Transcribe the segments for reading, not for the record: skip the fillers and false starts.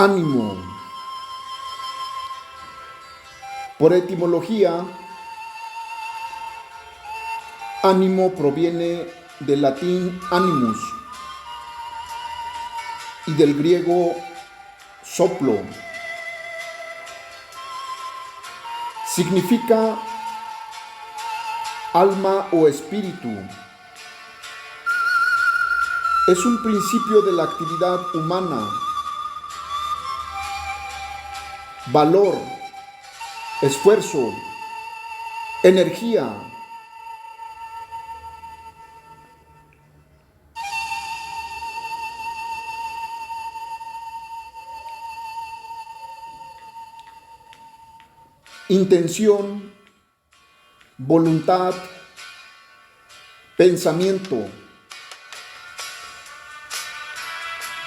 ánimo. Por etimología, ánimo proviene del latín animus y del griego soplo. Significa alma o espíritu. Es un principio de la actividad humana. Valor, esfuerzo, energía. Intención, voluntad, pensamiento.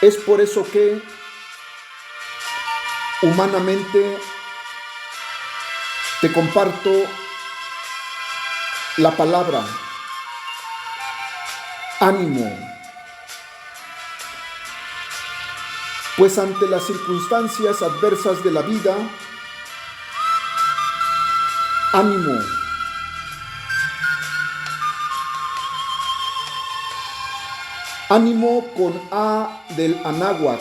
Es por eso que humanamente te comparto la palabra ánimo, pues ante las circunstancias adversas de la vida, ánimo. Ánimo con A del anáhuac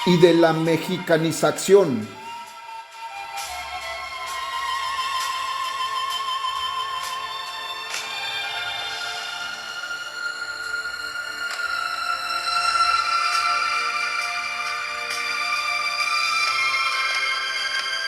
y de la mexicanización.